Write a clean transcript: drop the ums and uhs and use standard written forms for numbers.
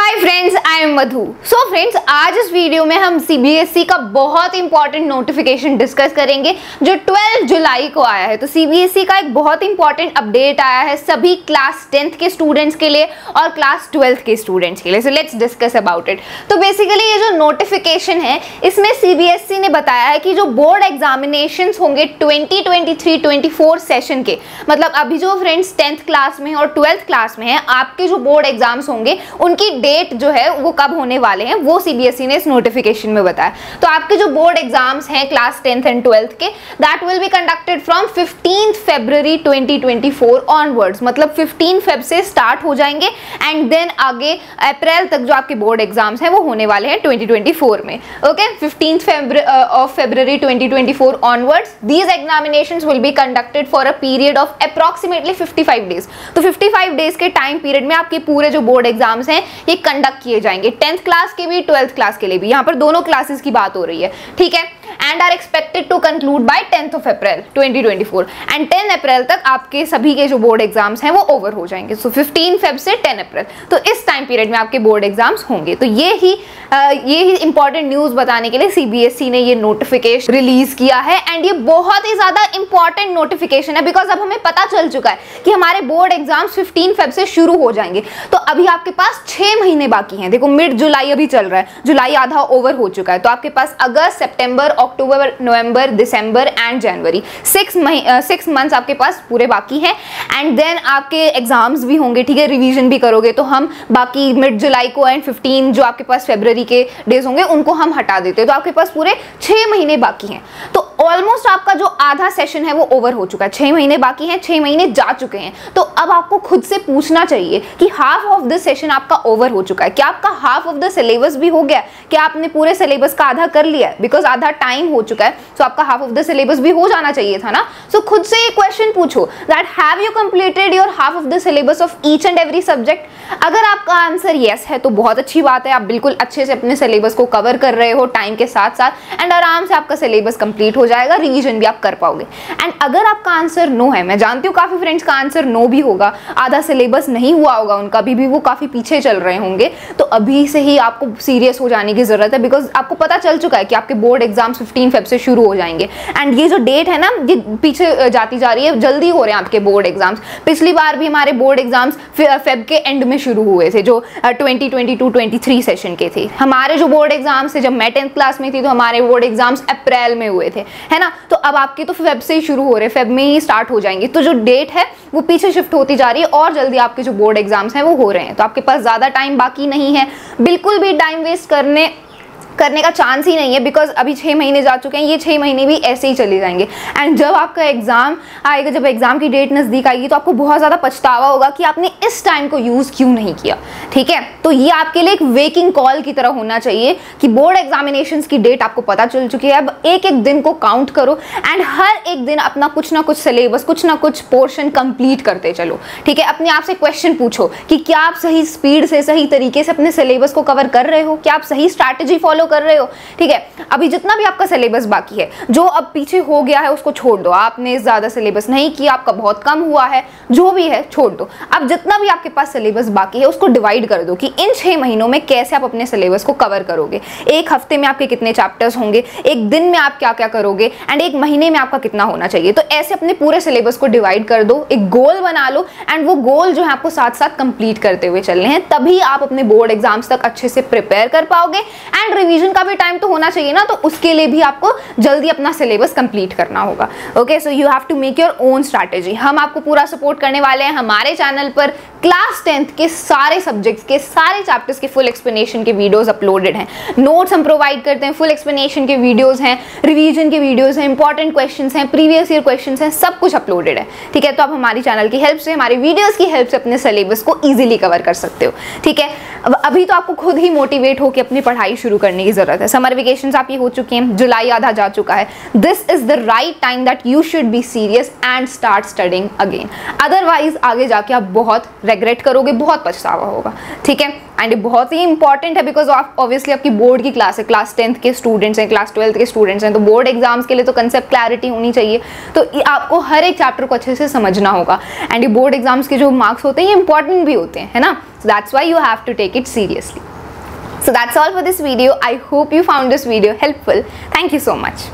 Hi friends, I am Madhu. So friends, आज इस video में हम सीबीएसई का बहुत इंपॉर्टेंट नोटिफिकेशन डिस्कस करेंगे जो 12 जुलाई को आया है। तो सीबीएसई का एक बहुत इंपॉर्टेंट अपडेट आया है सभी क्लास 10th के स्टूडेंट्स के लिए और क्लास 12th के स्टूडेंट्स के लिए। So let's discuss about it. तो बेसिकली ये जो नोटिफिकेशन है इसमें सीबीएसई ने बताया है कि जो बोर्ड एग्जामिनेशंस होंगे 2023-24 सेशन के, मतलब अभी जो फ्रेंड्स 10th क्लास में और 12th क्लास में है, आपके जो बोर्ड एग्जाम्स होंगे उनकी डेट जो है वो कब होने वाले हैं वो सीबीएसई ने इस नोटिफिकेशन में बताया। तो आपके जो बोर्ड एग्जाम्स हैं क्लास 10th एंड 12th के, that will be conducted from 15 February 2024 onwards, मतलब 15 फेब से स्टार्ट हो जाएंगे एंड देन आगे अप्रैल तक जो आपके बोर्ड एग्जाम्स हैं वो होने वाले हैं 2024 में। Okay, 15th of February 2024 onwards these examinations will be conducted for a period of approximately 55 days। तो 55 डेज के टाइम पीरियड में आपके पूरे जो बोर्ड एग्जाम्स हैं ये कंडक्ट किए जाएंगे, 10th क्लास के भी 12th क्लास के लिए भी। यहाँ पर दोनों क्लासेस की बात हो रही है, ठीक है। And are expected to conclude by 10th of April 2024 and 10 अप्रैल तक आपके सभी के जो बोर्ड एग्जाम्स हैं वो ओवर हो जाएंगे। सो 15 फेब से 10 अप्रैल, तो इस टाइम पीरियड में आपके बोर्ड एग्जाम्स होंगे। तो ये ही इंपॉर्टेंट न्यूज बताने के लिए सीबीएसई ने ये नोटिफिकेशन रिलीज किया है एंड ये बहुत ही ज्यादा इंपॉर्टेंट नोटिफिकेशन है बिकॉज अब हमें पता चल चुका है कि हमारे बोर्ड एग्जाम्स 15 फेब से शुरू हो जाएंगे। तो अभी आपके पास 6 महीने बाकी हैं। देखो, मिड जुलाई अभी चल रहा है, जुलाई आधा ओवर हो चुका है, तो आपके पास अगस्त, सितंबर, अक्टूबर, नवंबर, दिसंबर एंड जनवरी 6 मंथ्स आपके पास पूरे बाकी हैं। एंड देन आपके एग्जाम्स भी होंगे, ठीक है, रिवीजन भी करोगे तो हम बाकी मिड जुलाई को एंड 15 जो आपके पास फरवरी के डेज होंगे उनको हम हटा देते हैं। तो आपके पास पूरे 6 महीने बाकी हैं। तो ऑलमोस्ट आपका जो आधा सेशन है वो ओवर हो चुका है, 6 महीने बाकी हैं, 6 महीने जा चुके हैं। तो अब आपको खुद से पूछना चाहिए कि हाफ ऑफ द सेशन आपका ओवर हो चुका है, क्या आपका हाफ ऑफ द सिलेबस भी हो गया, क्या आपने पूरे सिलेबस का आधा कर लिया है? बिकॉज आधा टाइम हो चुका है, तो आपका हाफ ऑफ द सिलेबस भी हो जाना चाहिए था ना। सो खुद से ये क्वेश्चन पूछो that have you completed your half of the syllabus of each and every subject. अगर आपका आंसर यस है तो बहुत अच्छी बात है, आप बिल्कुल अच्छे से अपने सिलेबस को कवर कर रहे हो टाइम के साथ साथ एंड आराम से आपका सिलेबस कंप्लीट हो जाएगा, रिवीजन भी आप कर पाओगे। एंड अगर आपका आंसर नो है, मैं जानती हूँ काफी फ्रेंड्स का आंसर नो भी होगा, आधा सिलेबस नहीं हुआ होगा उनका, अभी भी वो काफी पीछे चल रहे होंगे, तो अभी से ही आपको सीरियस हो जाने की जरूरत है बिकॉज आपको पता चल चुका है कि आपके बोर्ड एग्जाम्स 15 फेब से शुरू हो जाएंगे एंड ये जो डेट है ना ये पीछे जाती जा रही है, जल्दी हो रहे हैं आपके बोर्ड एग्जाम्स। पिछली बार भी हमारे बोर्ड एग्जाम्स फेब के एंड में शुरू हुए थे जो 2022-23 सेशन के थे। हमारे जो बोर्ड एग्जाम्स थे, जब मैं 10th क्लास में थी तो हमारे बोर्ड एग्जाम्स अप्रैल में हुए थे, है ना। तो अब आपके तो फेब से ही शुरू हो रहे हैं, फेब में ही स्टार्ट हो जाएंगे। तो जो डेट है वो पीछे शिफ्ट होती जा रही है और जल्दी आपके जो बोर्ड एग्जाम्स हैं वो हो रहे हैं। तो आपके पास ज्यादा टाइम बाकी नहीं है, बिल्कुल भी टाइम वेस्ट करने का चांस ही नहीं है बिकॉज अभी 6 महीने जा चुके हैं, ये 6 महीने भी ऐसे ही चले जाएंगे। एंड जब आपका एग्जाम आएगा, जब एग्जाम की डेट नजदीक आएगी तो आपको बहुत ज्यादा पछतावा होगा कि आपने इस टाइम को यूज क्यों नहीं किया, ठीक है। तो ये आपके लिए एक वेकिंग कॉल की तरह होना चाहिए कि बोर्ड एग्जामिनेशंस की डेट आपको पता चल चुकी है, अब एक एक दिन को काउंट करो एंड हर एक दिन अपना कुछ ना कुछ सिलेबस, कुछ ना कुछ पोर्शन कंप्लीट करते चलो, ठीक है। अपने आप से क्वेश्चन पूछो कि क्या आप सही स्पीड से, सही तरीके से अपने सिलेबस को कवर कर रहे हो, क्या आप सही स्ट्रैटेजी फॉलो कर रहे हो, ठीक है। अभी जितना भी आपका सिलेबस बाकी है, जो अब पीछे हो गया है उसको छोड़ दो, आपने ज्यादा सिलेबस नहीं किया, आपका बहुत कम हुआ है, जो भी है छोड़ दो। अब जितना भी आपके पास सिलेबस बाकी है उसको डिवाइड कर दो कि इन 6 महीनों में कैसे आप अपने सिलेबस को कवर करोगे। एक हफ्ते में आपके कितने चैप्टर्स होंगे, एक दिन में आप क्या क्या करोगे एंड एक महीने में आपका कितना होना चाहिए। तो ऐसे अपने पूरे सिलेबस को डिवाइड कर दो, एक गोल बना लो एंड वो गोल जो है आपको साथ साथ कंप्लीट करते हुए चलने हैं, तभी आप अपने बोर्ड एग्जाम्स तक अच्छे से प्रिपेयर कर पाओगे। एंड रिवीजन का भी टाइम तो होना चाहिए ना, तो उसके लिए भी आपको जल्दी अपना सिलेबस कंप्लीट करना होगा। Okay, so you have to make your own strategy. हम आपको पूरा सपोर्ट करने वाले हैं। हमारे चैनल पर क्लास 10th के सारे सब्जेक्ट्स के सारे चैप्टर्स के फुल एक्सप्लेनेशन के वीडियोस अपलोडेड हैं, नोट्स हम प्रोवाइड करते हैं, फुल एक्सप्लेनेशन के वीडियोस हैं, रिवीजन के वीडियोस हैं, इंपॉर्टेंट क्वेश्चंस हैं, प्रीवियस ईयर क्वेश्चंस हैं, सब कुछ अपलोडेड है, ठीक है। तो आप हमारी चैनल की हेल्प से, हमारे वीडियोस की हेल्प से अपने सिलेबस को ईजिली कवर कर सकते हो, ठीक है। अभी तो आपको खुद ही मोटिवेट होकर अपनी पढ़ाई शुरू करनी करने की ज़रूरत है। समर वेकेशंस आपकी हो चुकी हैं, जुलाई आधा जा चुका है। This is the right time that you should be serious and start studying again. Otherwise आगे जाके आप बहुत रेग्रेट करोगे, बहुत पछतावा होगा, ठीक है। एंड ये बहुत ही इंपॉर्टेंट है बिकॉज ऑब्वियसली आपकी बोर्ड की क्लास है, क्लास 10th के स्टूडेंट्स हैं, क्लास 12th के स्टूडेंट्स हैं, तो बोर्ड एग्जाम्स के लिए तो कंसेप्ट क्लैरिटी होनी चाहिए। तो आपको हर एक चैप्टर को अच्छे से समझना होगा एंड ये बोर्ड एग्जाम्स के जो मार्क्स होते हैं ये इंपॉर्टेंट भी होते हैं, है ना। So that's why you have to take it seriously. So that's all for this video. I hope you found this video helpful. Thank you so much.